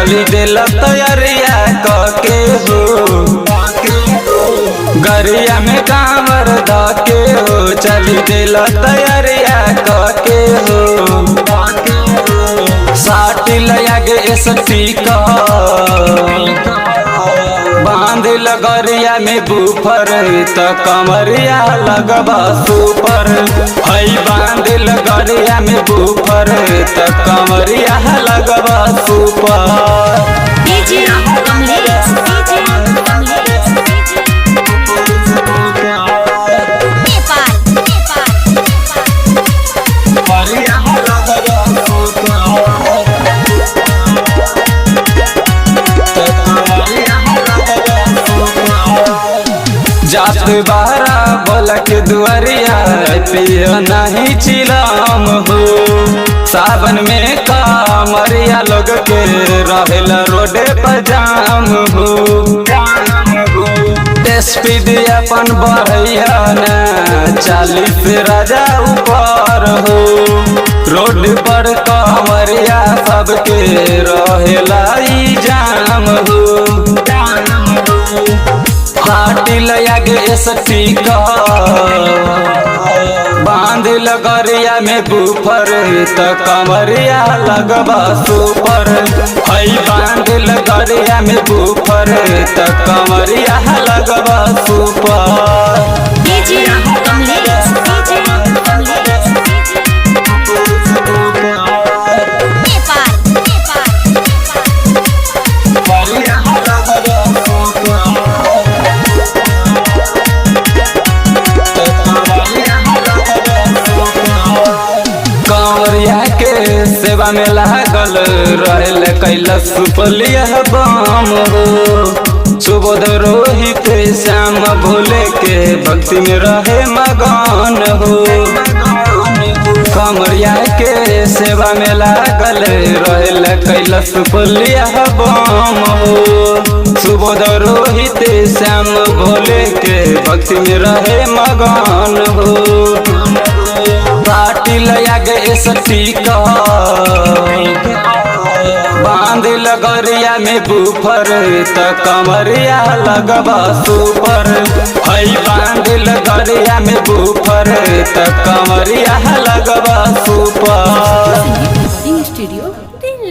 चली दिल तैयारिया के हो गरिया में कांवर धके हो चली दिल तैयारिया के हो साटी लया गे सटी का बांधिल गरिया में बुफर त कमरिया लगबा सुपर हई बांधिल गरिया में बुफर त कमरिया लगबा सुपर डीजे कमलेश जात बारा बोलक दुआरिया पियो नहीं चिलाम हो सावन में कामरिया लोग के रहेला रोडे पर जाम हो स्पीड अपन बढ़िया न 40 राजा ऊपर हो रोड पर कामरिया सबके रहेला ई जाम हो साटी लया गे सटी का बांधिल गरिया में बुफर त कमरिया लगबा सुपर हई बांधिल गरिया में बुफर त कमरिया लगबा सुपर डीजे कमलेश सेवा में लागल रहल कैलस सुपलिया बम हो सुबोध रोहित श्याम भोले के भक्ति में रहे मगन हो कमरिया के सेवा में लागल रहल कैलस सुपलिया बम हो सुबोध रोहित श्याम भोले के भक्ति में रहे मगन हो साटी लया गे सटी का बांधिल गरिया में बुफर त कमरिया लगबा सुपर हई बांधिल गरिया में बुफर त कमरिया लगबा सुपर।